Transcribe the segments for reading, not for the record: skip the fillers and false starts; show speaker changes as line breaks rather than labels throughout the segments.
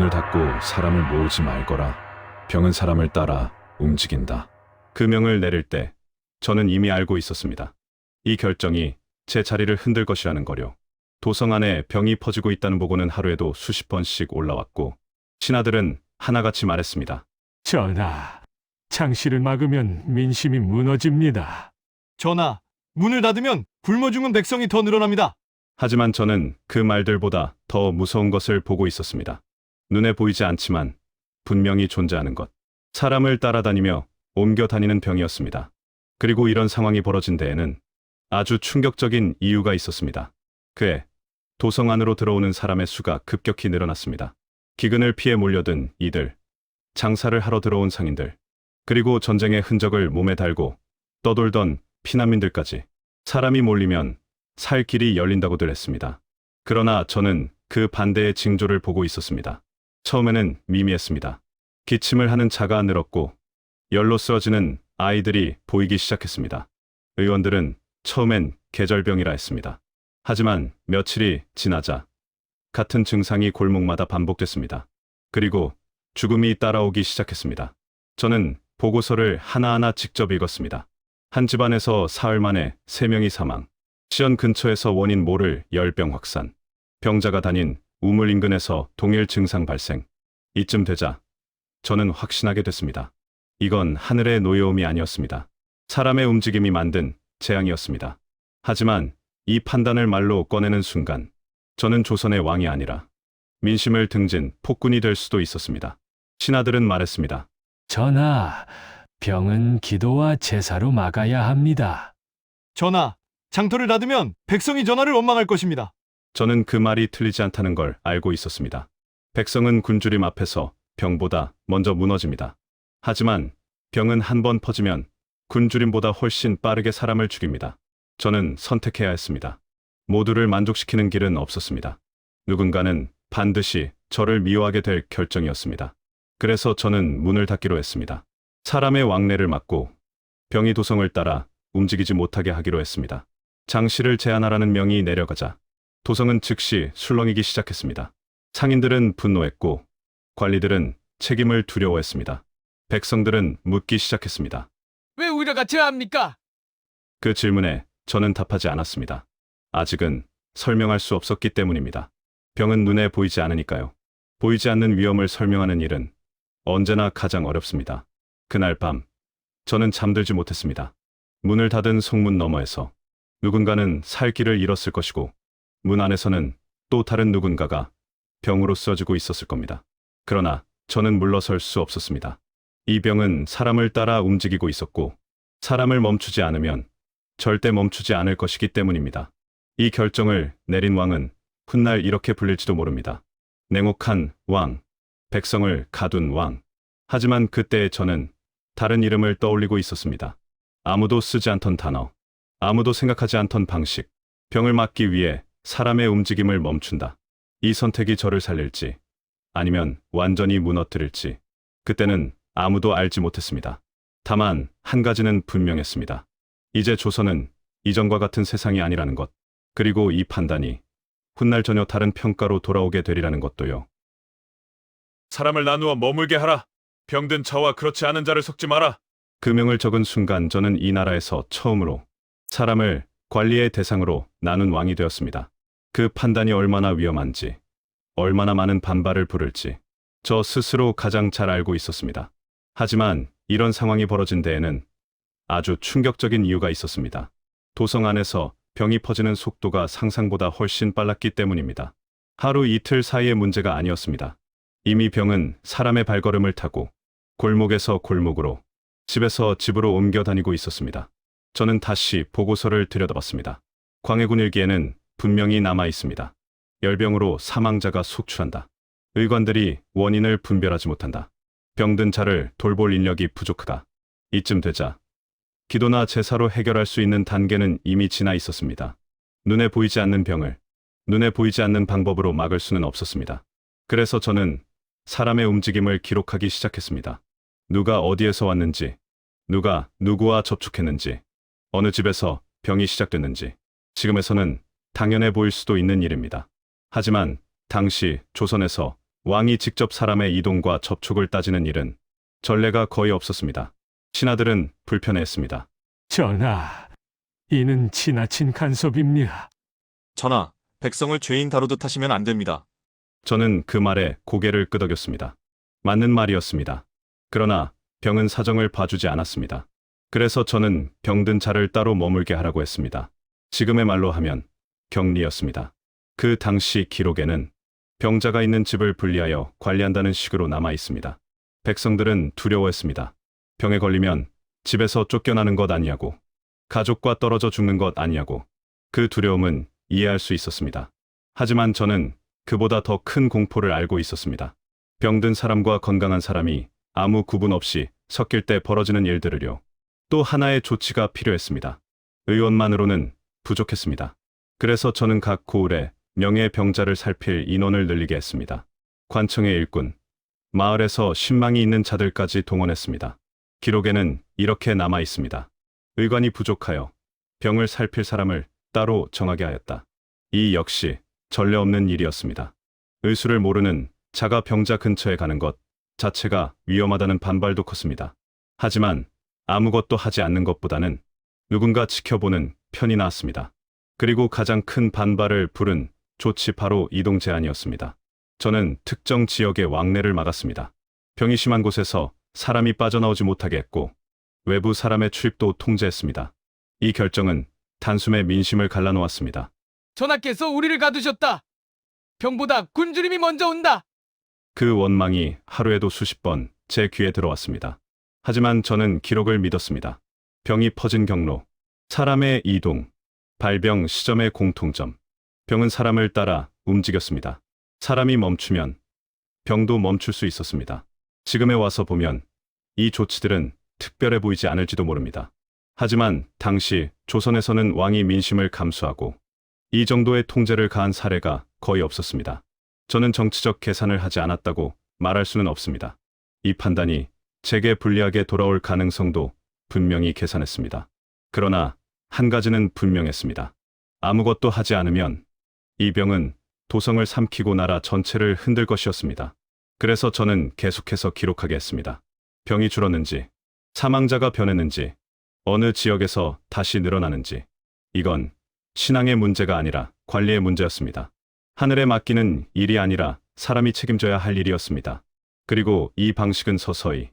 문을 닫고 사람을 모으지 말거라. 병은 사람을 따라 움직인다. 그 명을 내릴 때 저는 이미 알고 있었습니다. 이 결정이 제 자리를 흔들 것이라는 거요. 도성 안에 병이 퍼지고 있다는 보고는 하루에도 수십 번씩 올라왔고 신하들은 하나같이 말했습니다.
전하, 창씨를 막으면 민심이 무너집니다.
전하, 문을 닫으면 굶어 죽은 백성이 더 늘어납니다.
하지만 저는 그 말들보다 더 무서운 것을 보고 있었습니다. 눈에 보이지 않지만 분명히 존재하는 것. 사람을 따라다니며 옮겨 다니는 병이었습니다. 그리고 이런 상황이 벌어진 데에는 아주 충격적인 이유가 있었습니다. 그해 도성 안으로 들어오는 사람의 수가 급격히 늘어났습니다. 기근을 피해 몰려든 이들, 장사를 하러 들어온 상인들, 그리고 전쟁의 흔적을 몸에 달고 떠돌던 피난민들까지 사람이 몰리면 살 길이 열린다고들 했습니다. 그러나 저는 그 반대의 징조를 보고 있었습니다. 처음에는 미미했습니다. 기침을 하는 자가 늘었고 열로 쓰러지는 아이들이 보이기 시작했습니다. 의원들은 처음엔 계절병이라 했습니다. 하지만 며칠이 지나자 같은 증상이 골목마다 반복됐습니다. 그리고 죽음이 따라오기 시작했습니다. 저는 보고서를 하나하나 직접 읽었습니다. 한 집안에서 사흘 만에 3명이 사망, 시연 근처에서 원인 모를 열병 확산, 병자가 다닌 우물 인근에서 동일 증상 발생. 이쯤 되자 저는 확신하게 됐습니다. 이건 하늘의 노여움이 아니었습니다. 사람의 움직임이 만든 재앙이었습니다. 하지만 이 판단을 말로 꺼내는 순간 저는 조선의 왕이 아니라 민심을 등진 폭군이 될 수도 있었습니다. 신하들은 말했습니다.
전하, 병은 기도와 제사로 막아야 합니다.
전하, 장터를 닫으면 백성이 전하를 원망할 것입니다.
저는 그 말이 틀리지 않다는 걸 알고 있었습니다. 백성은 굶주림 앞에서 병보다 먼저 무너집니다. 하지만 병은 한 번 퍼지면 굶주림보다 훨씬 빠르게 사람을 죽입니다. 저는 선택해야 했습니다. 모두를 만족시키는 길은 없었습니다. 누군가는 반드시 저를 미워하게 될 결정이었습니다. 그래서 저는 문을 닫기로 했습니다. 사람의 왕래를 막고 병이 도성을 따라 움직이지 못하게 하기로 했습니다. 장씨를 제한하라는 명이 내려가자 도성은 즉시 술렁이기 시작했습니다. 상인들은 분노했고 관리들은 책임을 두려워했습니다. 백성들은 묻기 시작했습니다.
왜 우리가 져야 합니까?
그 질문에 저는 답하지 않았습니다. 아직은 설명할 수 없었기 때문입니다. 병은 눈에 보이지 않으니까요. 보이지 않는 위험을 설명하는 일은 언제나 가장 어렵습니다. 그날 밤 저는 잠들지 못했습니다. 문을 닫은 성문 너머에서 누군가는 살 길을 잃었을 것이고 문 안에서는 또 다른 누군가가 병으로 쓰러지고 있었을 겁니다. 그러나 저는 물러설 수 없었습니다. 이 병은 사람을 따라 움직이고 있었고 사람을 멈추지 않으면 절대 멈추지 않을 것이기 때문입니다. 이 결정을 내린 왕은 훗날 이렇게 불릴지도 모릅니다. 냉혹한 왕, 백성을 가둔 왕. 하지만 그때 저는 다른 이름을 떠올리고 있었습니다. 아무도 쓰지 않던 단어, 아무도 생각하지 않던 방식, 병을 막기 위해 사람의 움직임을 멈춘다. 이 선택이 저를 살릴지 아니면 완전히 무너뜨릴지 그때는 아무도 알지 못했습니다. 다만 한 가지는 분명했습니다. 이제 조선은 이전과 같은 세상이 아니라는 것, 그리고 이 판단이 훗날 전혀 다른 평가로 돌아오게 되리라는 것도요.
사람을 나누어 머물게 하라. 병든 자와 그렇지 않은 자를 섞지 마라.
그 명을 적은 순간 저는 이 나라에서 처음으로 사람을 관리의 대상으로 나눈 왕이 되었습니다. 그 판단이 얼마나 위험한지, 얼마나 많은 반발을 부를지 저 스스로 가장 잘 알고 있었습니다. 하지만 이런 상황이 벌어진 데에는 아주 충격적인 이유가 있었습니다. 도성 안에서 병이 퍼지는 속도가 상상보다 훨씬 빨랐기 때문입니다. 하루 이틀 사이의 문제가 아니었습니다. 이미 병은 사람의 발걸음을 타고 골목에서 골목으로, 집에서 집으로 옮겨 다니고 있었습니다. 저는 다시 보고서를 들여다봤습니다. 광해군 일기에는 분명히 남아 있습니다. 열병으로 사망자가 속출한다. 의관들이 원인을 분별하지 못한다. 병든 자를 돌볼 인력이 부족하다. 이쯤 되자 기도나 제사로 해결할 수 있는 단계는 이미 지나 있었습니다. 눈에 보이지 않는 병을 눈에 보이지 않는 방법으로 막을 수는 없었습니다. 그래서 저는 사람의 움직임을 기록하기 시작했습니다. 누가 어디에서 왔는지, 누가 누구와 접촉했는지, 어느 집에서 병이 시작됐는지, 지금에서는 당연해 보일 수도 있는 일입니다. 하지만 당시 조선에서 왕이 직접 사람의 이동과 접촉을 따지는 일은 전례가 거의 없었습니다. 신하들은 불편해했습니다.
전하, 이는 지나친 간섭입니다.
전하, 백성을 죄인 다루듯 하시면 안 됩니다.
저는 그 말에 고개를 끄덕였습니다. 맞는 말이었습니다. 그러나 병은 사정을 봐주지 않았습니다. 그래서 저는 병든 자를 따로 머물게 하라고 했습니다. 지금의 말로 하면 격리였습니다. 그 당시 기록에는 병자가 있는 집을 분리하여 관리한다는 식으로 남아 있습니다. 백성들은 두려워했습니다. 병에 걸리면 집에서 쫓겨나는 것 아니냐고, 가족과 떨어져 죽는 것 아니냐고. 그 두려움은 이해할 수 있었습니다. 하지만 저는 그보다 더 큰 공포를 알고 있었습니다. 병든 사람과 건강한 사람이 아무 구분 없이 섞일 때 벌어지는 일들을요. 또 하나의 조치가 필요했습니다. 의원만으로는 부족했습니다. 그래서 저는 각 고을에 명예병자를 살필 인원을 늘리게 했습니다. 관청의 일꾼, 마을에서 신망이 있는 자들까지 동원했습니다. 기록에는 이렇게 남아 있습니다. 의관이 부족하여 병을 살필 사람을 따로 정하게 하였다. 이 역시 전례 없는 일이었습니다. 의수를 모르는 자가 병자 근처에 가는 것 자체가 위험하다는 반발도 컸습니다. 하지만 아무것도 하지 않는 것보다는 누군가 지켜보는 편이 나았습니다. 그리고 가장 큰 반발을 부른 조치 바로 이동 제한이었습니다. 저는 특정 지역의 왕래를 막았습니다. 병이 심한 곳에서 사람이 빠져나오지 못하게 했고 외부 사람의 출입도 통제했습니다. 이 결정은 단숨에 민심을 갈라놓았습니다.
전하께서 우리를 가두셨다. 병보다 굶주림이 먼저 온다.
그 원망이 하루에도 수십 번 제 귀에 들어왔습니다. 하지만 저는 기록을 믿었습니다. 병이 퍼진 경로, 사람의 이동, 발병 시점의 공통점. 병은 사람을 따라 움직였습니다. 사람이 멈추면 병도 멈출 수 있었습니다. 지금에 와서 보면 이 조치들은 특별해 보이지 않을지도 모릅니다. 하지만 당시 조선에서는 왕이 민심을 감수하고 이 정도의 통제를 가한 사례가 거의 없었습니다. 저는 정치적 계산을 하지 않았다고 말할 수는 없습니다. 이 판단이 제게 불리하게 돌아올 가능성도 분명히 계산했습니다. 그러나 한 가지는 분명했습니다. 아무것도 하지 않으면 이 병은 도성을 삼키고 나라 전체를 흔들 것이었습니다. 그래서 저는 계속해서 기록하게 했습니다. 병이 줄었는지, 사망자가 변했는지, 어느 지역에서 다시 늘어나는지. 이건 신앙의 문제가 아니라 관리의 문제였습니다. 하늘에 맡기는 일이 아니라 사람이 책임져야 할 일이었습니다. 그리고 이 방식은 서서히,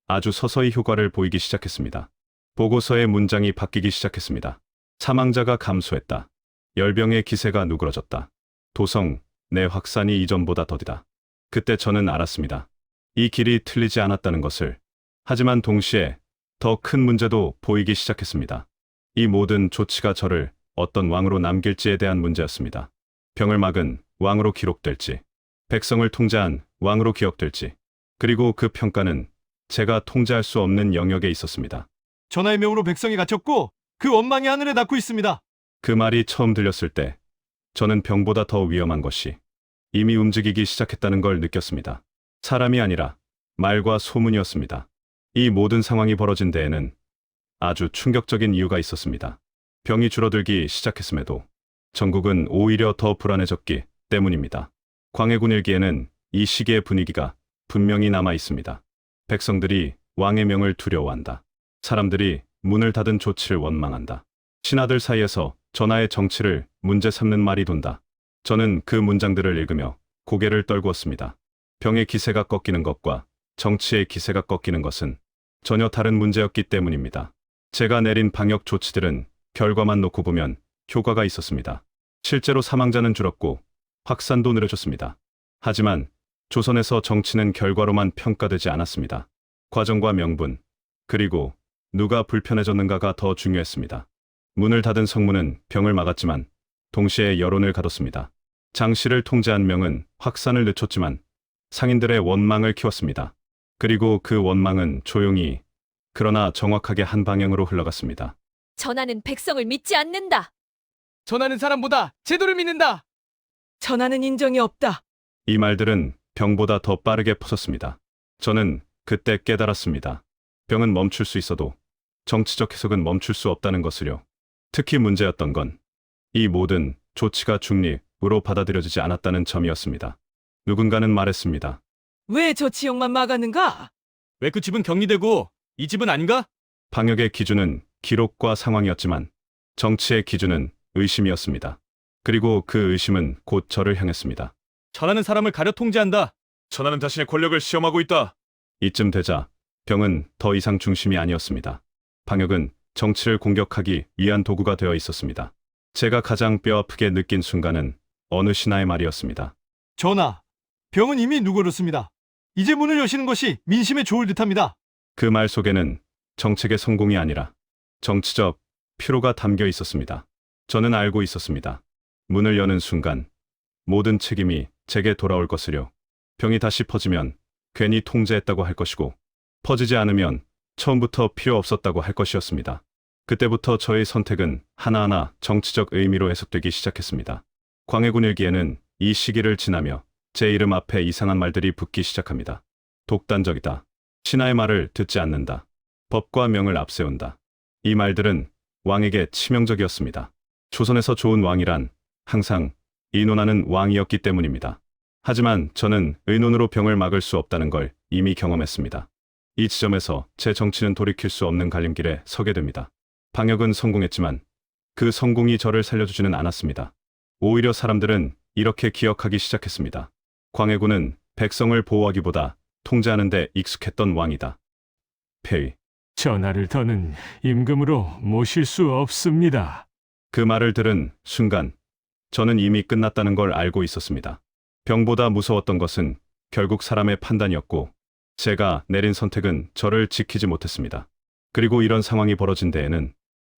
아주 서서히 효과를 보이기 시작했습니다. 보고서의 문장이 바뀌기 시작했습니다. 사망자가 감소했다. 열병의 기세가 누그러졌다. 도성 내 확산이 이전보다 더디다. 그때 저는 알았습니다. 이 길이 틀리지 않았다는 것을. 하지만 동시에 더 큰 문제도 보이기 시작했습니다. 이 모든 조치가 저를 어떤 왕으로 남길지에 대한 문제였습니다. 병을 막은 왕으로 기록될지, 백성을 통제한 왕으로 기억될지, 그리고 그 평가는 제가 통제할 수 없는 영역에 있었습니다.
전하의 명으로 백성이 갇혔고 그 원망이 하늘에 닿고 있습니다.
그 말이 처음 들렸을 때 저는 병보다 더 위험한 것이 이미 움직이기 시작했다는 걸 느꼈습니다. 사람이 아니라 말과 소문이었습니다. 이 모든 상황이 벌어진 데에는 아주 충격적인 이유가 있었습니다. 병이 줄어들기 시작했음에도 전국은 오히려 더 불안해졌기 때문입니다. 광해군 일기에는 이 시기의 분위기가 분명히 남아 있습니다. 백성들이 왕의 명을 두려워한다. 사람들이 문을 닫은 조치를 원망한다. 신하들 사이에서 전하의 정치를 문제 삼는 말이 돈다. 저는 그 문장들을 읽으며 고개를 떨구었습니다. 병의 기세가 꺾이는 것과 정치의 기세가 꺾이는 것은 전혀 다른 문제였기 때문입니다. 제가 내린 방역 조치들은 결과만 놓고 보면 효과가 있었습니다. 실제로 사망자는 줄었고 확산도 느려졌습니다. 하지만 조선에서 정치는 결과로만 평가되지 않았습니다. 과정과 명분, 그리고 누가 불편해졌는가가 더 중요했습니다. 문을 닫은 성문은 병을 막았지만 동시에 여론을 가뒀습니다. 장씨를 통제한 명은 확산을 늦췄지만 상인들의 원망을 키웠습니다. 그리고 그 원망은 조용히 그러나 정확하게 한 방향으로 흘러갔습니다.
전하는 백성을 믿지 않는다.
전하는 사람보다 제도를 믿는다.
전하는 인정이 없다.
이 말들은 병보다 더 빠르게 퍼졌습니다. 저는 그때 깨달았습니다. 병은 멈출 수 있어도 정치적 해석은 멈출 수 없다는 것을요. 특히 문제였던 건 이 모든 조치가 중립으로 받아들여지지 않았다는 점이었습니다. 누군가는 말했습니다.
왜 저 지역만 막았는가?
왜 그 집은 격리되고 이 집은 아닌가?
방역의 기준은 기록과 상황이었지만 정치의 기준은 의심이었습니다. 그리고 그 의심은 곧 저를 향했습니다.
전하는 사람을 가려 통제한다.
전하는 자신의 권력을 시험하고 있다.
이쯤 되자 병은 더 이상 중심이 아니었습니다. 방역은 정치를 공격하기 위한 도구가 되어 있었습니다. 제가 가장 뼈아프게 느낀 순간은 어느 신하의 말이었습니다.
전하, 병은 이미 누그렀습니다. 이제 문을 여시는 것이 민심에 좋을 듯합니다.
그 말 속에는 정책의 성공이 아니라 정치적 피로가 담겨 있었습니다. 저는 알고 있었습니다. 문을 여는 순간 모든 책임이 제게 돌아올 것이요. 병이 다시 퍼지면 괜히 통제했다고 할 것이고 퍼지지 않으면 처음부터 필요 없었다고 할 것이었습니다. 그때부터 저의 선택은 하나하나 정치적 의미로 해석되기 시작했습니다. 광해군 일기에는 이 시기를 지나며 제 이름 앞에 이상한 말들이 붙기 시작합니다. 독단적이다. 신하의 말을 듣지 않는다. 법과 명을 앞세운다. 이 말들은 왕에게 치명적이었습니다. 조선에서 좋은 왕이란 항상 의논하는 왕이었기 때문입니다. 하지만 저는 의논으로 병을 막을 수 없다는 걸 이미 경험했습니다. 이 지점에서 제 정치는 돌이킬 수 없는 갈림길에 서게 됩니다. 방역은 성공했지만 그 성공이 저를 살려주지는 않았습니다. 오히려 사람들은 이렇게 기억하기 시작했습니다. 광해군은 백성을 보호하기보다 통제하는 데 익숙했던 왕이다. 폐의.
전하를 더는 임금으로 모실 수 없습니다.
그 말을 들은 순간 저는 이미 끝났다는 걸 알고 있었습니다. 병보다 무서웠던 것은 결국 사람의 판단이었고 제가 내린 선택은 저를 지키지 못했습니다. 그리고 이런 상황이 벌어진 데에는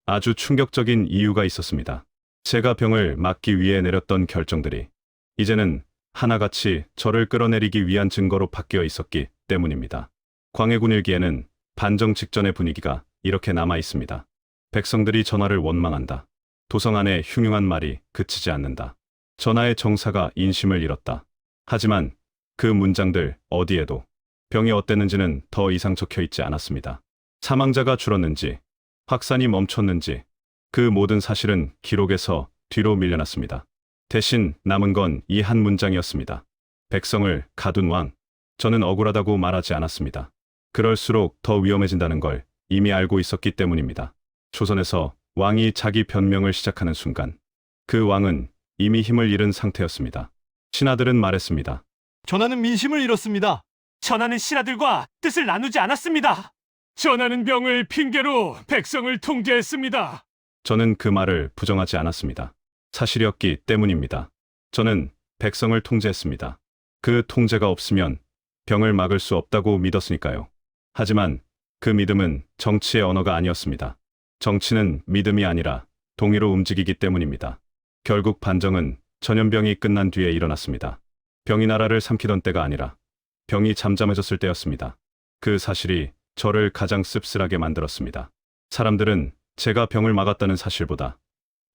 아주 충격적인 이유가 있었습니다. 제가 병을 막기 위해 내렸던 결정들이 이제는 하나같이 저를 끌어내리기 위한 증거로 바뀌어 있었기 때문입니다. 광해군 일기에는 반정 직전의 분위기가 이렇게 남아 있습니다. 백성들이 전하를 원망한다. 도성 안에 흉흉한 말이 그치지 않는다. 전하의 정사가 인심을 잃었다. 하지만 그 문장들 어디에도 병이 어땠는지는 더 이상 적혀 있지 않았습니다. 사망자가 줄었는지, 확산이 멈췄는지 그 모든 사실은 기록에서 뒤로 밀려났습니다. 대신 남은 건 이 한 문장이었습니다. 백성을 가둔 왕. 저는 억울하다고 말하지 않았습니다. 그럴수록 더 위험해진다는 걸 이미 알고 있었기 때문입니다. 조선에서 왕이 자기 변명을 시작하는 순간 그 왕은 이미 힘을 잃은 상태였습니다. 신하들은 말했습니다.
전하는 민심을 잃었습니다.
전하는 신하들과 뜻을 나누지 않았습니다. 전하는 병을 핑계로 백성을 통제했습니다.
저는 그 말을 부정하지 않았습니다. 사실이었기 때문입니다. 저는 백성을 통제했습니다. 그 통제가 없으면 병을 막을 수 없다고 믿었으니까요. 하지만 그 믿음은 정치의 언어가 아니었습니다. 정치는 믿음이 아니라 동의로 움직이기 때문입니다. 결국 반정은 전염병이 끝난 뒤에 일어났습니다. 병이 나라를 삼키던 때가 아니라 병이 잠잠해졌을 때였습니다. 그 사실이 저를 가장 씁쓸하게 만들었습니다. 사람들은 제가 병을 막았다는 사실보다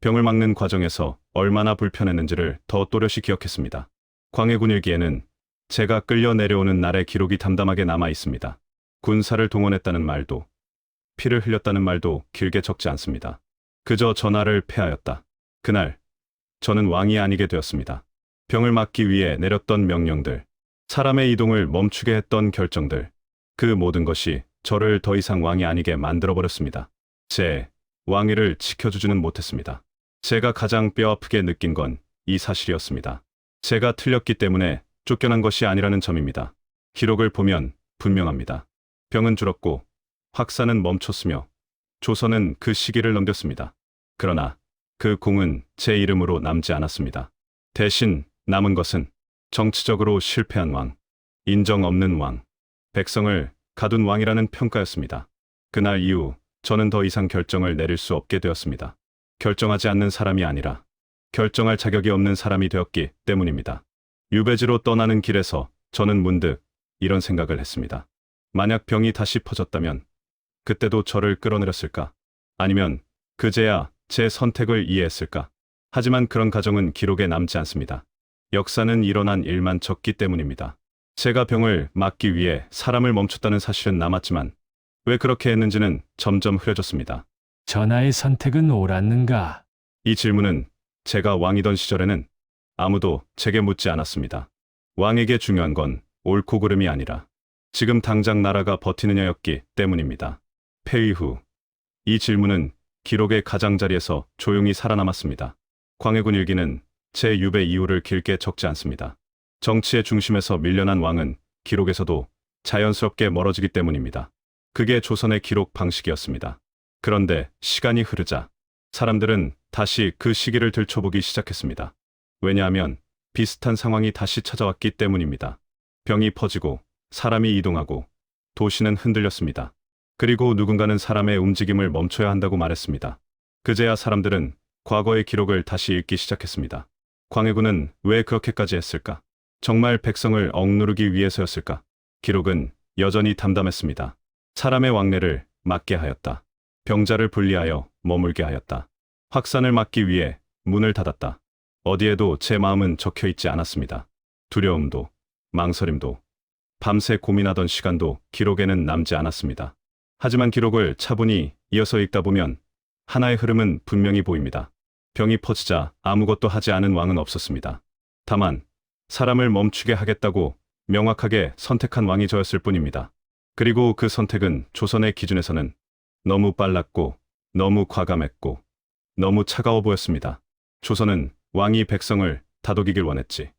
병을 막는 과정에서 얼마나 불편했는지를 더 또렷이 기억했습니다. 광해군 일기에는 제가 끌려 내려오는 날의 기록이 담담하게 남아 있습니다. 군사를 동원했다는 말도, 피를 흘렸다는 말도 길게 적지 않습니다. 그저 전하를 패하였다. 그날, 저는 왕이 아니게 되었습니다. 병을 막기 위해 내렸던 명령들, 사람의 이동을 멈추게 했던 결정들, 그 모든 것이 저를 더 이상 왕이 아니게 만들어버렸습니다. 제 왕위를 지켜주지는 못했습니다. 제가 가장 뼈아프게 느낀 건 이 사실이었습니다. 제가 틀렸기 때문에 쫓겨난 것이 아니라는 점입니다. 기록을 보면 분명합니다. 병은 줄었고 확산은 멈췄으며 조선은 그 시기를 넘겼습니다. 그러나 그 공은 제 이름으로 남지 않았습니다. 대신 남은 것은 정치적으로 실패한 왕, 인정 없는 왕, 백성을 가둔 왕이라는 평가였습니다. 그날 이후 저는 더 이상 결정을 내릴 수 없게 되었습니다. 결정하지 않는 사람이 아니라 결정할 자격이 없는 사람이 되었기 때문입니다. 유배지로 떠나는 길에서 저는 문득 이런 생각을 했습니다. 만약 병이 다시 퍼졌다면 그때도 저를 끌어내렸을까? 아니면 그제야 제 선택을 이해했을까? 하지만 그런 가정은 기록에 남지 않습니다. 역사는 일어난 일만 적기 때문입니다. 제가 병을 막기 위해 사람을 멈췄다는 사실은 남았지만 왜 그렇게 했는지는 점점 흐려졌습니다.
전하의 선택은 옳았는가?
이 질문은 제가 왕이던 시절에는 아무도 제게 묻지 않았습니다. 왕에게 중요한 건 옳고 그름이 아니라 지금 당장 나라가 버티느냐였기 때문입니다. 폐위 후 이 질문은 기록의 가장자리에서 조용히 살아남았습니다. 광해군 일기는 제 유배 이유를 길게 적지 않습니다. 정치의 중심에서 밀려난 왕은 기록에서도 자연스럽게 멀어지기 때문입니다. 그게 조선의 기록 방식이었습니다. 그런데 시간이 흐르자 사람들은 다시 그 시기를 들춰보기 시작했습니다. 왜냐하면 비슷한 상황이 다시 찾아왔기 때문입니다. 병이 퍼지고 사람이 이동하고 도시는 흔들렸습니다. 그리고 누군가는 사람의 움직임을 멈춰야 한다고 말했습니다. 그제야 사람들은 과거의 기록을 다시 읽기 시작했습니다. 광해군은 왜 그렇게까지 했을까? 정말 백성을 억누르기 위해서였을까? 기록은 여전히 담담했습니다. 사람의 왕래를 막게 하였다. 병자를 분리하여 머물게 하였다. 확산을 막기 위해 문을 닫았다. 어디에도 제 마음은 적혀 있지 않았습니다. 두려움도, 망설임도, 밤새 고민하던 시간도 기록에는 남지 않았습니다. 하지만 기록을 차분히 이어서 읽다 보면 하나의 흐름은 분명히 보입니다. 병이 퍼지자 아무것도 하지 않은 왕은 없었습니다. 다만 사람을 멈추게 하겠다고 명확하게 선택한 왕이 저였을 뿐입니다. 그리고 그 선택은 조선의 기준에서는 너무 빨랐고 너무 과감했고 너무 차가워 보였습니다. 조선은 왕이 백성을 다독이길 원했지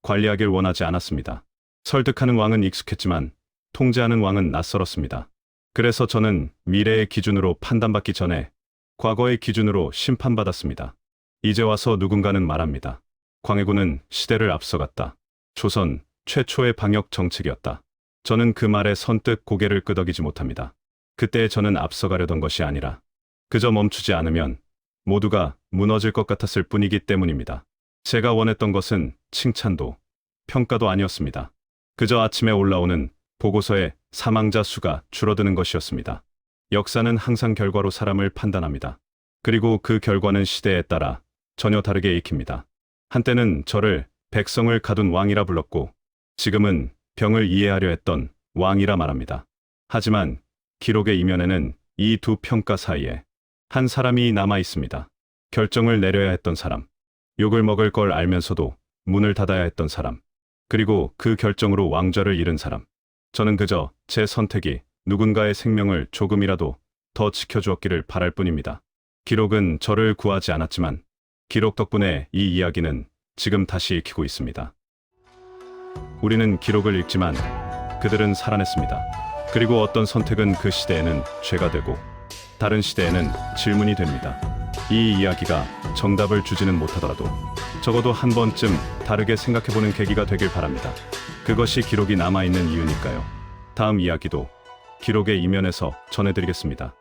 관리하길 원하지 않았습니다. 설득하는 왕은 익숙했지만 통제하는 왕은 낯설었습니다. 그래서 저는 미래의 기준으로 판단받기 전에 과거의 기준으로 심판받았습니다. 이제 와서 누군가는 말합니다. 광해군은 시대를 앞서갔다. 조선 최초의 방역 정책이었다. 저는 그 말에 선뜻 고개를 끄덕이지 못합니다. 그때 저는 앞서가려던 것이 아니라 그저 멈추지 않으면 모두가 무너질 것 같았을 뿐이기 때문입니다. 제가 원했던 것은 칭찬도 평가도 아니었습니다. 그저 아침에 올라오는 보고서에 사망자 수가 줄어드는 것이었습니다. 역사는 항상 결과로 사람을 판단합니다. 그리고 그 결과는 시대에 따라 전혀 다르게 읽힙니다. 한때는 저를 백성을 가둔 왕이라 불렀고 지금은 병을 이해하려 했던 왕이라 말합니다. 하지만 기록의 이면에는 이 두 평가 사이에 한 사람이 남아 있습니다. 결정을 내려야 했던 사람, 욕을 먹을 걸 알면서도 문을 닫아야 했던 사람, 그리고 그 결정으로 왕좌를 잃은 사람. 저는 그저 제 선택이 누군가의 생명을 조금이라도 더 지켜주었기를 바랄 뿐입니다. 기록은 저를 구하지 않았지만 기록 덕분에 이 이야기는 지금 다시 읽히고 있습니다. 우리는 기록을 읽지만 그들은 살아냈습니다. 그리고 어떤 선택은 그 시대에는 죄가 되고 다른 시대에는 질문이 됩니다. 이 이야기가 정답을 주지는 못하더라도 적어도 한 번쯤 다르게 생각해보는 계기가 되길 바랍니다. 그것이 기록이 남아있는 이유니까요. 다음 이야기도 기록의 이면에서 전해드리겠습니다.